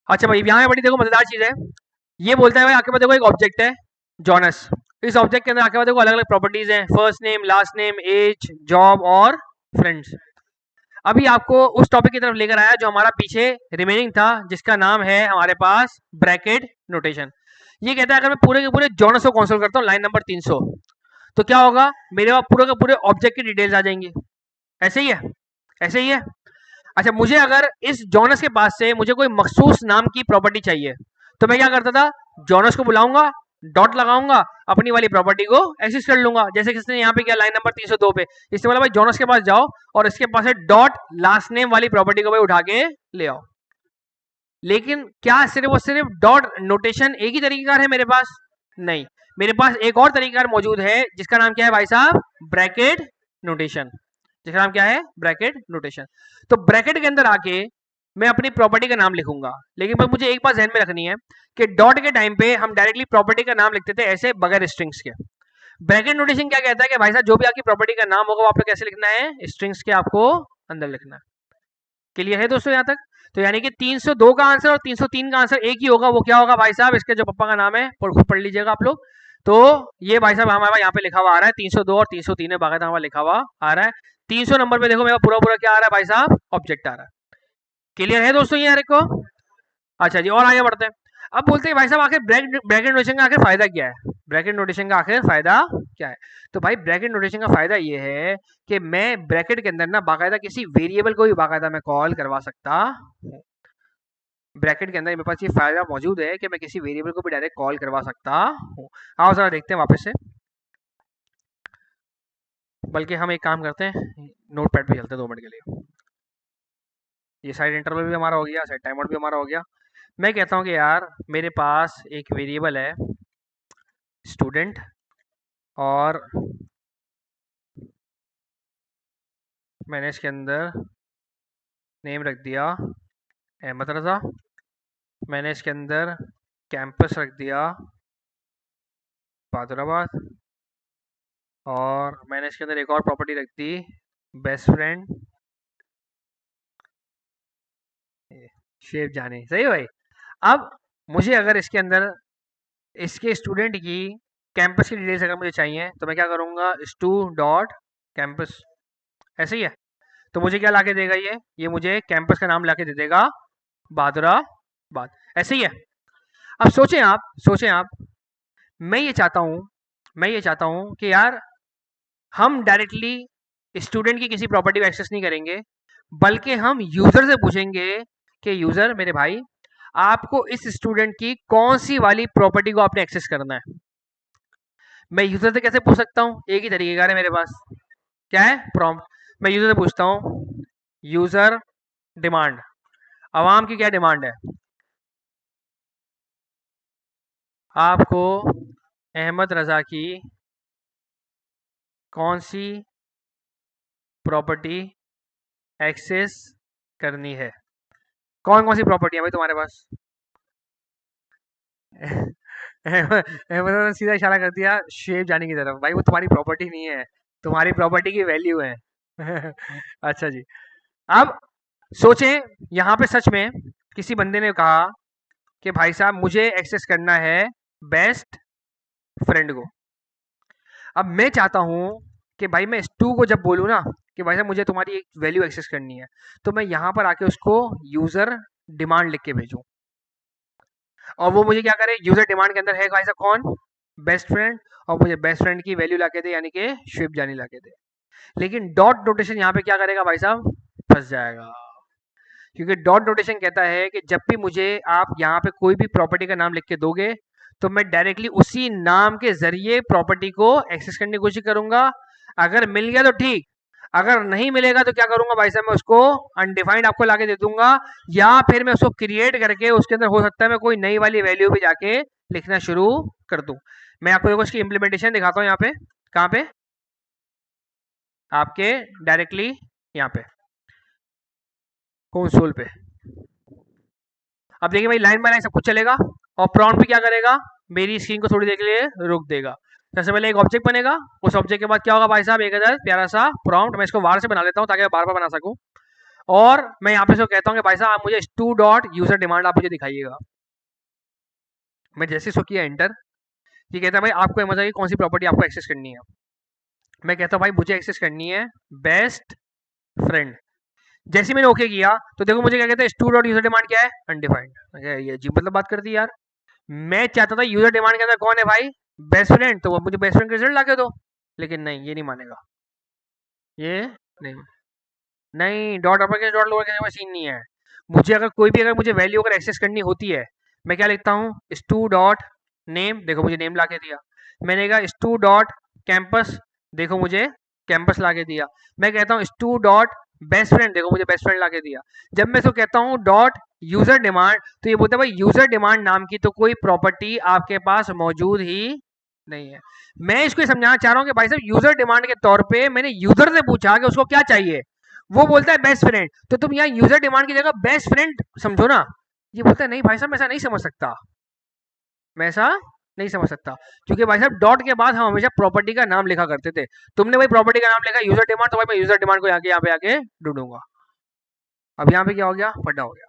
अच्छा भाई यहाँ पे बड़ी देखो मजेदार चीज है, ये बोलता है भाई आपके पास देखो एक ऑब्जेक्ट है जॉनस, इस ऑब्जेक्ट के अंदर आपके पास देखो अलग अलग प्रॉपर्टीज हैं, first name, last name, age, job और फ्रेंड्स। अभी आपको उस टॉपिक की तरफ लेकर आया जो हमारा पीछे रिमेनिंग था, जिसका नाम है हमारे पास ब्रैकेट नोटेशन। ये कहता है अगर मैं पूरे के पूरे जॉनस को कंसोल करता हूँ लाइन नंबर 300, तो क्या होगा, मेरे पास पूरे के पूरे ऑब्जेक्ट की डिटेल्स आ जाएंगी। ऐसे ही है, ऐसे ही है। अच्छा मुझे अगर इस जॉनस के पास से मुझे कोई मखसूस नाम की प्रॉपर्टी चाहिए, तो मैं क्या करता था, जॉनस को बुलाऊंगा, डॉट लगाऊंगा, अपनी वाली प्रॉपर्टी को एक्सेस कर लूंगा। जैसे किसने यहाँ पे किया लाइन नंबर 302 पे, इससे बोला भाई जॉनस के पास जाओ और इसके पास है डॉट लास्ट नेम वाली प्रॉपर्टी को भाई उठा के ले आओ। लेकिन क्या सिर्फ और सिर्फ डॉट नोटेशन एक ही तरीकेकार है मेरे पास? नहीं, मेरे पास एक और तरीकेकार मौजूद है जिसका नाम क्या है भाई साहब, ब्रैकेट नोटेशन। जिसका नाम क्या है, ब्रैकेट नोटेशन। तो ब्रैकेट के अंदर आके मैं अपनी प्रॉपर्टी का नाम लिखूंगा, लेकिन भाई मुझे एक बात ध्यान में रखनी है कि डॉट के टाइम पे हम डायरेक्टली प्रॉपर्टी का नाम लिखते थे ऐसे बगैर स्ट्रिंग्स के। ब्रैकेट नोटेशन क्या कहता है कि भाई साहब जो भी आपकी प्रॉपर्टी का नाम होगा वो आपको कैसे लिखना है, स्ट्रिंग्स के आपको अंदर लिखना है। क्लियर है दोस्तों यहाँ तक? तो यानी कि 302 का आंसर और 303 का आंसर एक ही होगा। वो क्या होगा भाई साहब, इसके जो पापा का नाम है खुद पढ़ लीजिएगा आप लोग। तो ये भाई साहब हमारा यहाँ पे लिखा हुआ आ रहा है 302 और 303 में बाकायदा हमारा लिखा हुआ आ रहा है। 300 नंबर पे देखो मेरा पूरा पूरा क्या आ रहा है भाई साहब, ऑब्जेक्ट आ रहा है। क्लियर है दोस्तों ये हर एक को? अच्छा जी, और आगे बढ़ते हैं। अब बोलते हैं भाई साहब आखिर ब्रैकेट नोटेशन का आखिर फायदा क्या है, ब्रैकेट नोटेशन का आखिर फायदा क्या है? तो भाई ब्रैकेट नोटेशन का फायदा ये है कि मैं ब्रैकेट के अंदर ना बाकायदा किसी वेरिएबल को भी बाकायदा मैं कॉल करवा सकता हूँ। ब्रैकेट के अंदर मेरे पास ये फायदा मौजूद है कि मैं किसी वेरिएबल को भी डायरेक्ट कॉल करवा सकता हूँ। आओ जरा देखते हैं वापस से, बल्कि हम एक काम करते हैं, नोट पैड पे चलते हैं 2 मिनट के लिए। ये साइड इंटरवल भी हमारा हो गया, साइड टाइम आउट भी हमारा हो गया। मैं कहता हूँ कि यार मेरे पास एक वेरिएबल है स्टूडेंट, और मैंने इसके अंदर नेम रख दिया अहमद रज़ा, मैंने इसके अंदर कैंपस रख दिया बहादुराबाद, और मैंने इसके अंदर एक और प्रॉपर्टी रख दी बेस्ट फ्रेंड शेफ जाने। सही है भाई। अब मुझे अगर इसके अंदर इसके स्टूडेंट की कैंपस की डिटेल्स अगर मुझे चाहिए, तो मैं क्या करूँगा, स्टू डॉट कैंपस, ऐसे ही है। तो मुझे क्या ला के देगा ये मुझे कैंपस का नाम ला के दे देगा बहादुराबाद, ऐसे ही है। अब सोचें आप, मैं ये चाहता हूँ कि यार हम डायरेक्टली स्टूडेंट की किसी प्रॉपर्टी को एक्सेस नहीं करेंगे, बल्कि हम यूजर से पूछेंगे कि यूजर मेरे भाई, आपको इस स्टूडेंट की कौन सी वाली प्रॉपर्टी को आपने एक्सेस करना है। मैं यूजर से कैसे पूछ सकता हूँ, एक ही तरीके है मेरे पास, क्या है, प्रॉम्प्ट। मैं यूजर से पूछता हूँ, यूजर डिमांड, आवाम की क्या डिमांड है, आपको अहमद रजा की कौन सी प्रॉपर्टी एक्सेस करनी है। कौन कौन सी प्रॉपर्टी है भाई तुम्हारे पास? अहमद ने सीधा इशारा कर दिया शेप जाने की तरफ। भाई वो तुम्हारी प्रॉपर्टी नहीं है, तुम्हारी प्रॉपर्टी की वैल्यू है। अच्छा जी। अब सोचें, यहाँ पे सच में किसी बंदे ने कहा कि भाई साहब मुझे एक्सेस करना है बेस्ट फ्रेंड को। अब मैं चाहता हूँ कि भाई मैं टू को जब बोलूँ ना कि भाई साहब मुझे तुम्हारी एक वैल्यू एक्सेस करनी है, तो मैं यहाँ पर आके उसको यूजर डिमांड लिख के भेजूँ, और वो मुझे क्या करे, यूजर डिमांड के अंदर है भाई साहब कौन, बेस्ट फ्रेंड, और मुझे बेस्ट फ्रेंड की वैल्यू ला के दे, यानी कि शिव जानी ला के दे। लेकिन डॉट नोटेशन यहाँ पे क्या करेगा भाई साहब, फंस जाएगा। क्योंकि डॉट नोटेशन कहता है कि जब भी मुझे आप यहाँ पे कोई भी प्रॉपर्टी का नाम लिख के दोगे, तो मैं डायरेक्टली उसी नाम के जरिए प्रॉपर्टी को एक्सेस करने की कोशिश करूंगा। अगर मिल गया तो ठीक, अगर नहीं मिलेगा तो क्या करूंगा भाई साहब, मैं उसको अनडिफाइंड आपको लाके दे दूंगा, या फिर मैं उसको क्रिएट करके उसके अंदर हो सकता है मैं कोई नई वाली वैल्यू भी जाके लिखना शुरू कर दूं। मैं आपको देखो इसकी इम्प्लीमेंटेशन दिखाता हूँ यहाँ पे, कहाँ पे, आपके डायरेक्टली यहाँ पे कंसोल पे। अब देखिए भाई लाइन बाय लाइन सब कुछ चलेगा, और प्रॉम्प्ट भी क्या करेगा, मेरी स्क्रीन को थोड़ी देर के लिए रोक देगा। सबसे पहले एक ऑब्जेक्ट बनेगा, उस ऑब्जेक्ट के बाद क्या होगा भाई साहब, एक अदर प्यारा सा प्रॉम्प्ट। मैं इसको बाहर से बना लेता हूँ ताकि मैं बार बार बना सकूँ। और मैं यहाँ पे से कहता हूँ कि भाई साहब आप मुझे stu डॉट यूजर डिमांड आप मुझे दिखाइएगा। मैं जैसे सो किया एंटर, ये कहता है भाई आपको ये मतलब कौन सी प्रॉपर्टी आपको एक्सेस करनी है। मैं कहता हूँ भाई मुझे एक्सेस करनी है बेस्ट फ्रेंड। जैसे ही मैंने ओके किया तो देखो मुझे क्या कहता है, stu डॉट यूजर डिमांड क्या है, अनडिफाइंड। ये जी मतलब बात कर दी यार। मैं चाहता था यूजर डिमांड के अंदर कौन है भाई, बेस्ट फ्रेंड, तो वो मुझे बेस्ट फ्रेंड का रिजल्ट ला के दो। लेकिन नहीं, ये नहीं मानेगा, ये नहीं। नहीं, dot upper case dot lower case में सीन नहीं है। मुझे अगर कोई भी अगर मुझे वैल्यू अगर एक्सेस करनी होती है, मैं क्या लिखता हूँ, stu डॉट नेम, देखो मुझे नेम ला के दिया। मैंने कहा stu डॉट कैंपस, देखो मुझे कैंपस ला के दिया। मैं कहता हूँ stu डॉट बेस्ट फ्रेंड, देखो मुझे बेस्ट फ्रेंड ला के दिया। जब मैं इसको कहता हूँ डॉट यूजर डिमांड, तो ये बोलता है भाई यूजर डिमांड नाम की तो कोई प्रॉपर्टी आपके पास मौजूद ही नहीं है। मैं इसको ये समझाना चाह रहा हूँ कि भाई साहब यूजर डिमांड के तौर पे मैंने यूजर से पूछा कि उसको क्या चाहिए, वो बोलता है बेस्ट फ्रेंड, तो तुम यहाँ यूजर डिमांड की जगह बेस्ट फ्रेंड समझो ना। ये बोलता है नहीं भाई साहब मैं ऐसा नहीं समझ सकता, मैं ऐसा नहीं समझ सकता, क्योंकि भाई साहब डॉट के बाद हम हमेशा प्रॉपर्टी का नाम लिखा करते थे। तुमने भाई प्रॉपर्टी का नाम लिखा यूजर डिमांड, तो भाई मैं यूजर डिमांड को यहाँ पे आके ढूंढूंगा। अब यहाँ पे क्या हो गया, फटा हो गया।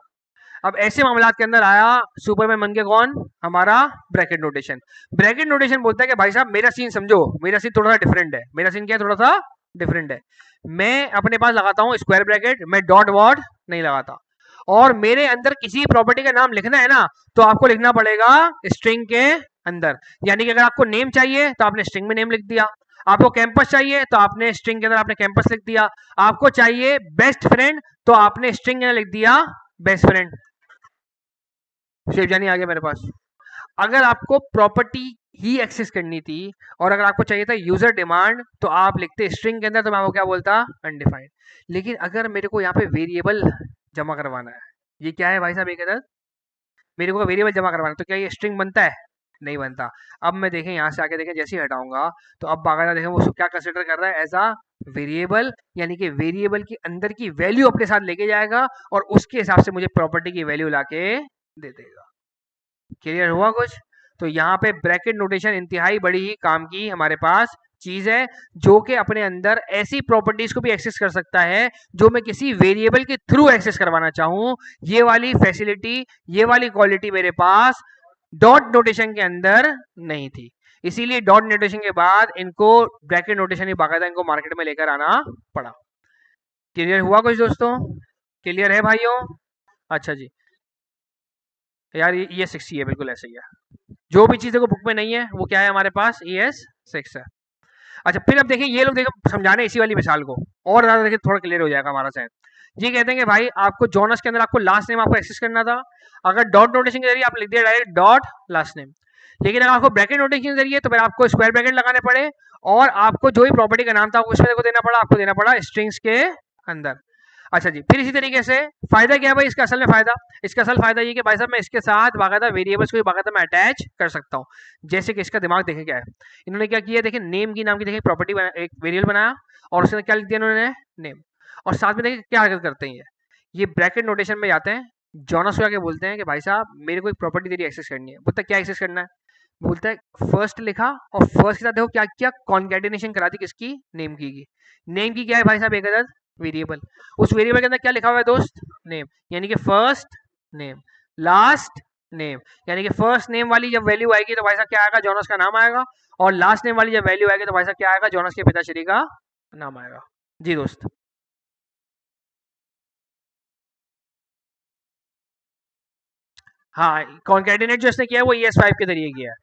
अब ऐसे मामलात के अंदर आया सुपरमैन बन के कौन, हमारा ब्रैकेट नोटेशन। ब्रैकेट नोटेशन बोलता है कि भाई साहब मेरा सीन समझो, मेरा सीन थोड़ा सा डिफरेंट है। मेरा सीन क्या है, थोड़ा सा डिफरेंट है। मैं अपने पास लगाता हूँ स्क्वायर ब्रैकेट, मैं डॉट वॉट नहीं लगाता। और मेरे अंदर किसी प्रॉपर्टी का नाम लिखना है ना, तो आपको लिखना पड़ेगा स्ट्रिंग के अंदर। यानी कि अगर आपको नेम चाहिए तो आपने स्ट्रिंग में नेम लिख दिया, आपको कैंपस चाहिए तो आपने स्ट्रिंग के अंदर आपने कैंपस लिख दिया, आपको चाहिए बेस्ट फ्रेंड तो आपने स्ट्रिंग के अंदर लिख दिया बेस्ट फ्रेंड। शिवजानी आ गया मेरे पास। अगर आपको प्रॉपर्टी ही एक्सेस करनी थी और अगर आपको चाहिए था यूजर डिमांड, तो आप लिखते स्ट्रिंग के अंदर, तो मैं आपको क्या बोलता, अनडिफाइंड। लेकिन अगर मेरे को यहाँ पे वेरिएबल जमा करवाना है, ये क्या है भाई साहब, एक अदर मेरे को वेरिएबल जमा करवाना है, तो क्या ये स्ट्रिंग बनता है, नहीं बनता। अब मैं देखें यहाँ से आके देखें, जैसे ही हटाऊंगा तो अब बाकायदा देखें वो क्या कंसिडर कर रहा है एज अ वेरिएबल, यानी कि वेरिएबल की अंदर की वैल्यू अपने साथ लेके जाएगा और उसके हिसाब से मुझे प्रॉपर्टी की वैल्यू लाके दे देगा। क्लियर हुआ कुछ। तो यहाँ पे ब्रैकेट नोटेशन इंतहाई बड़ी ही काम की हमारे पास चीज है, जो कि अपने अंदर ऐसी प्रॉपर्टीज को भी एक्सेस कर सकता है जो मैं किसी वेरिएबल के थ्रू एक्सेस करवाना चाहूं। ये वाली फैसिलिटी, ये वाली क्वालिटी मेरे पास डॉट नोटेशन के अंदर नहीं थी। इसीलिए डॉट नोटेशन के बाद इनको ब्रैकेट नोटेशन ही बाकायदा इनको मार्केट में लेकर आना पड़ा। क्लियर हुआ कुछ दोस्तों, क्लियर है भाइयों। अच्छा जी, यार ये 60 है, बिल्कुल ऐसे ही है। जो भी चीज देखो बुक में नहीं है वो क्या है हमारे पास, ES6 है। अच्छा फिर अब देखिए, ये लोग देखो समझाने इसी वाली मिसाल को और ज्यादा देखिए थोड़ा क्लियर हो जाएगा हमारा शायद। ये कहते हैं कि भाई आपको जॉनस के अंदर आपको लास्ट नेम आपको एक्सेस करना था, अगर डॉट नोटेशन के जरिए आप लिख दिया डायरेक्ट डॉट लास्ट नेम। लेकिन अगर आपको ब्रैकेट नोटेशन के जरिए तो फिर आपको स्क्वायर ब्रैकेट लगाने पड़े और आपको जो भी प्रॉपर्टी का नाम था उसमें देखो देना पड़ा, आपको देना पड़ा स्ट्रिंग्स के अंदर। अच्छा जी, फिर इसी तरीके से फायदा क्या है भाई इसका, असल में फायदा, इसका असल फायदा ये कि भाई साहब मैं इसके साथ बाकायदा वेरिएबल्स को बाकायदा मैं अटैच कर सकता हूँ। जैसे कि इसका दिमाग देखे क्या है, इन्होंने क्या किया, देखिए नेम की नाम की देखिए प्रॉपर्टी बना, एक वेरिएबल बनाया और उसने क्या लिख दिया इन्होंने, नेम। और साथ में देखिए क्या हरकत करते हैं ये ब्रैकेट नोटेशन में जाते हैं, जॉनस को आके बोलते हैं कि भाई साहब मेरे को एक प्रॉपर्टी तेरी एक्सेस करनी है। बोलता है क्या एक्सेस करना है, बोलता है फर्स्ट लिखा और फर्स्ट के साथ देखो क्या क्या कॉन्कैटिनेशन करा दी, किसकी, नेम की। नेम की क्या है भाई साहब, एक अदद वेरिएबल। उस वेरिएबल के अंदर क्या लिखा हुआ है दोस्त, नेम, यानी कि फर्स्ट नेम लास्ट नेम। यानी कि फर्स्ट नेम वाली जब वैल्यू आएगी तो भाई साहब क्या आएगा, जॉनस का नाम आएगा, और लास्ट नेम वाली जब वैल्यू आएगी तो भाई साहब क्या आएगा, जॉनस के पिताश्री का नाम आएगा। जी दोस्त। हाँ, कॉन्कैटिनेट जो इसने किया है वो ES5 के जरिए किया है।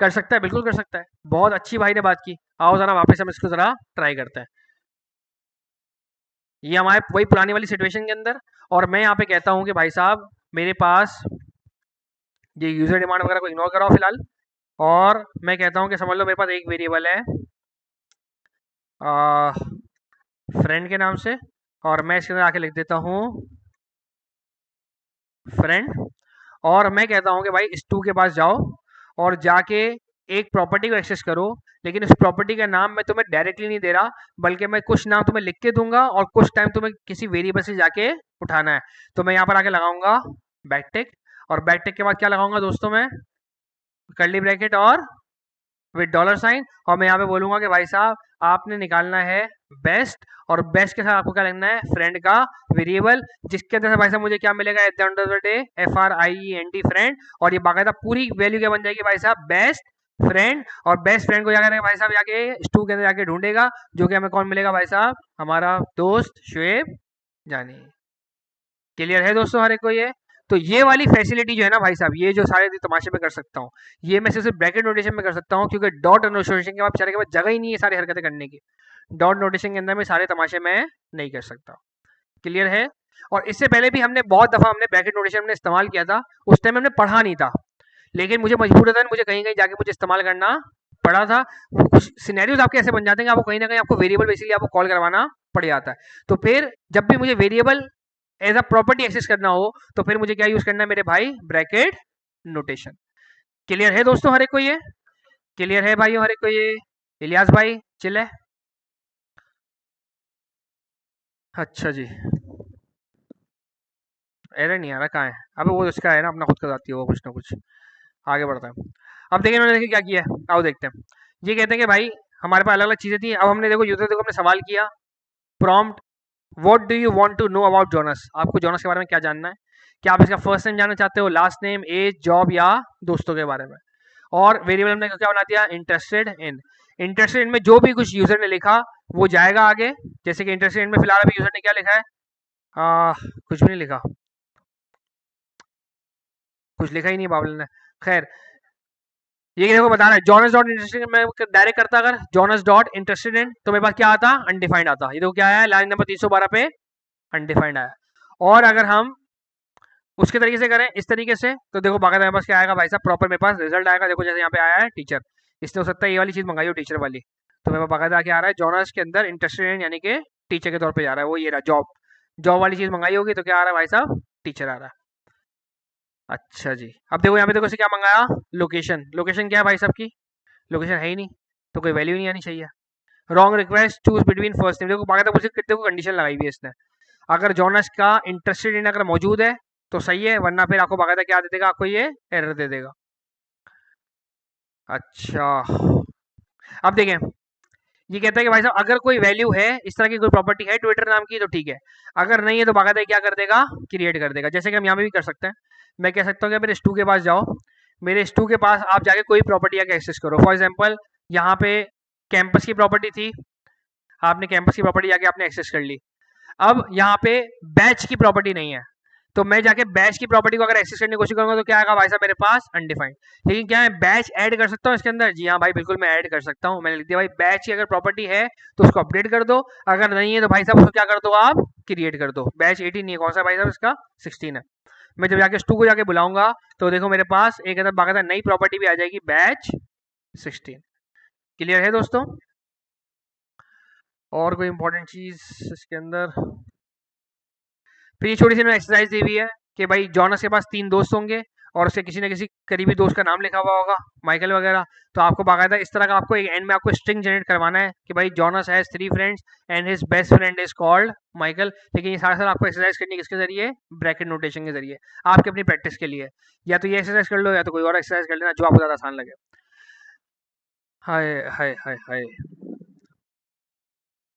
कर सकता है, बिल्कुल कर सकता है। बहुत अच्छी भाई ने बात की। आओ जरा वापस हम इसको जरा ट्राई करते हैं। ये हमारे वही पुरानी वाली सिचुएशन के अंदर, और मैं यहाँ पे कहता हूँ कि भाई साहब मेरे पास ये यूजर डिमांड वगैरह को इग्नोर कराओ फिलहाल, और मैं कहता हूँ कि समझ लो मेरे पास एक वेरिएबल है फ्रेंड के नाम से, और मैं इसके अंदर आके लिख देता हूँ फ्रेंड। और मैं कहता हूँ कि भाई इस टू के पास जाओ और जाके एक प्रॉपर्टी को एक्सेस करो, लेकिन उस प्रॉपर्टी का नाम मैं तुम्हें डायरेक्टली नहीं दे रहा, बल्कि मैं कुछ नाम तुम्हें लिख के दूंगा और कुछ टाइम तुम्हें किसी वेरिएबल से जाके उठाना है। तो मैं यहाँ पर आके लगाऊंगा बैकटिक, और बैकटिक के बाद क्या लगाऊंगा दोस्तों, मैं कर्ली ब्रैकेट और विद $, और मैं यहाँ पे बोलूंगा कि भाई साहब आपने निकालना है बेस्ट, और बेस्ट के साथ आपको क्या लिखना है, फ्रेंड का वेरिएबल, जिसके अंदर से भाई साहब मुझे क्या मिलेगा, at the end of the day FRIEND friend, और ये बाकायदा पूरी वैल्यू क्या बन जाएगी भाई साहब, बेस्ट फ्रेंड। और बेस्ट फ्रेंड को क्या करेगा भाई साहब, जाके स्टू के अंदर जाके ढूंढेगा, जो कि हमें कौन मिलेगा भाई साहब, हमारा दोस्त शुएब जानी। क्लियर है दोस्तों हर एक को ये? तो ये वाली फैसिलिटी जो है ना भाई साहब, ये जो सारे तमाशे में कर सकता हूँ, ये मैं सिर्फ ब्रैकेट नोटेशन में कर सकता हूँ, क्योंकि डॉट नोटेशन के बाद बेचारे के पास जगह ही नहीं है सारी हरकतें करने की। डॉट नोटेशन के अंदर में सारे तमाशे मैं नहीं कर सकता। क्लियर है? और इससे पहले भी हमने बहुत दफा हमने ब्रैकेट नोटेशन में इस्तेमाल किया था, उस टाइम हमने पढ़ा नहीं था, लेकिन मुझे मजबूर था, मुझे कहीं कहीं जाके मुझे इस्तेमाल करना पड़ा था। कुछ सिनेरियोज आपके ऐसे बन जाते हैं, आपको कहीं ना कहीं आपको वेरिएबल बेसिकली आपको कॉल करवाना पड़ जाता है। तो फिर जब भी मुझे variable age uh property access करना हो, तो फिर मुझे क्या यूज करना है मेरे भाई, ब्रैकेट नोटेशन। क्लियर है दोस्तों हर एक को ये? क्लियर है भाई हर एक को ये? इलियास भाई चिल है? अच्छा जी, एरर नहीं आ रहा, कहाँ है? अबे वो उसका है ना, अपना खुद का जाती है वो, कुछ ना कुछ आगे बढ़ता है। अब देखिए इन्होंने देखिए क्या किया है, आओ देखते हैं। ये कहते हैं कि भाई हमारे पास अलग अलग चीजें थी, अब हमने देखो यूजर देखो हमने सवाल किया, prompt, what do you want to know about Jonas, आपको जोनस के बारे में क्या जानना है? क्या आप इसका फर्स्ट नेम जानना चाहते हो, लास्ट नेम, एज, जॉब, या दोस्तों के बारे में? और वेरिएबल हमने क्या बना दिया, इंटरेस्टेड इन। इंटरेस्टेड इन में जो भी कुछ यूजर ने लिखा वो जाएगा आगे। जैसे कि इंटरेस्टेड इन में फिलहाल अभी यूजर ने क्या लिखा है, कुछ भी नहीं लिखा, कुछ लिखा ही नहीं बाबल ने। खैर, ये देखो बता रहा है जॉनस डॉट इंटरेस्टेड इन, मैं डायरेक्ट करता अगर जॉनस डॉट इंटरेस्टेड इन, तो मेरे पास क्या आता, अनडिफाइंड आता। ये देखो क्या आया, लाइन नंबर 312 पे अनडिफाइंड आया। और अगर हम उसके तरीके से करें, इस तरीके से, तो देखो बाकायदा मेरे पास क्या आएगा भाई साहब, प्रॉपर मेरे पास रिजल्ट आएगा। देखो जैसे यहाँ पे आया है टीचर, इसने हो सकता है ये वाली चीज मंगाई हो टीचर वाली, तो मेरे पास बाकायदा क्या आ रहा है, जॉनस के अंदर इंटरेस्टेड इन यानी कि टीचर के तौर पे जा रहा है, वो ये रहा जॉब। जॉब वाली चीज मंगाई होगी तो क्या आ रहा है भाई साहब, टीचर आ रहा है। अच्छा जी, अब देखो यहाँ पे देखो इसे क्या मंगाया, लोकेशन। लोकेशन क्या है भाई साहब की, लोकेशन है ही नहीं, तो कोई वैल्यू नहीं आनी चाहिए। Wrong request, choose between first name, देखो बाकायदा मुझे कितने को कंडीशन लगाई हुई है इसने। अगर जॉनस का इंटरेस्टेड इन अगर मौजूद है तो सही है, वरना फिर आपको बाकायदा क्या दे देगा, आपको ये एरर दे देगा। अच्छा, अब देखें, ये कहता है कि भाई साहब अगर कोई वैल्यू है, इस तरह की कोई प्रॉपर्टी है ट्विटर नाम की, तो ठीक है। अगर नहीं है तो बाकायदा क्या कर देगा, क्रिएट कर देगा। जैसे कि हम यहाँ पे भी कर सकते हैं, मैं कह सकता हूँ कि मेरे स्टू के पास जाओ, मेरे स्टू के पास आप जाके कोई प्रॉपर्टी आके एक्सेस करो। फॉर एग्जाम्पल यहाँ पे कैंपस की प्रॉपर्टी थी, आपने कैंपस की प्रॉपर्टी जाके आपने एक्सेस कर ली। अब यहाँ पे बैच की प्रॉपर्टी नहीं है, तो मैं जाके बैच की प्रॉपर्टी को अगर एक्सेस करने की कोशिश करूंगा तो क्या आएगा भाई साहब मेरे पास, अनडिफाइंड। लेकिन क्या मैं बैच ऐड कर सकता हूँ इसके अंदर? जी हाँ भाई बिल्कुल मैं ऐड कर सकता हूँ। मैंने लिख दिया भाई बैच की अगर प्रॉपर्टी है तो उसको अपडेट कर दो, अगर नहीं है तो भाई साहब उसको क्या कर दो, आप क्रिएट कर दो। बैच 18 नहीं है, कौन सा भाई साहब इसका, 16 है। मैं जब जाके स्टू को जाके बुलाऊंगा तो देखो मेरे पास एक अंदर बाकायदा नई प्रॉपर्टी भी आ जाएगी, बैच 16। क्लियर है दोस्तों? और कोई इंपॉर्टेंट चीज इसके अंदर? फिर ये छोटी सी एक्सरसाइज दी हुई है कि भाई जॉनस के पास 3 दोस्त होंगे और उसके किसी न किसी करीबी दोस्त का नाम लिखा हुआ होगा, माइकल वगैरह। तो आपको बाकायदा इस तरह का आपको एक एंड में आपको स्ट्रिंग जनरेट करवाना है कि भाई Jonas has 3 friends and his best friend is called Michael. लेकिन ये सारा सारा आपको एक्सरसाइज करनी है किसके जरिए, ब्रैकेट नोटेशन के जरिए, आपकी अपनी प्रैक्टिस के लिए। या तो ये एक्सरसाइज कर लो या तो कोई और एक्सरसाइज कर लेना जो आपको ज़्यादा आसान लगे। हाय हाय हाय हाय,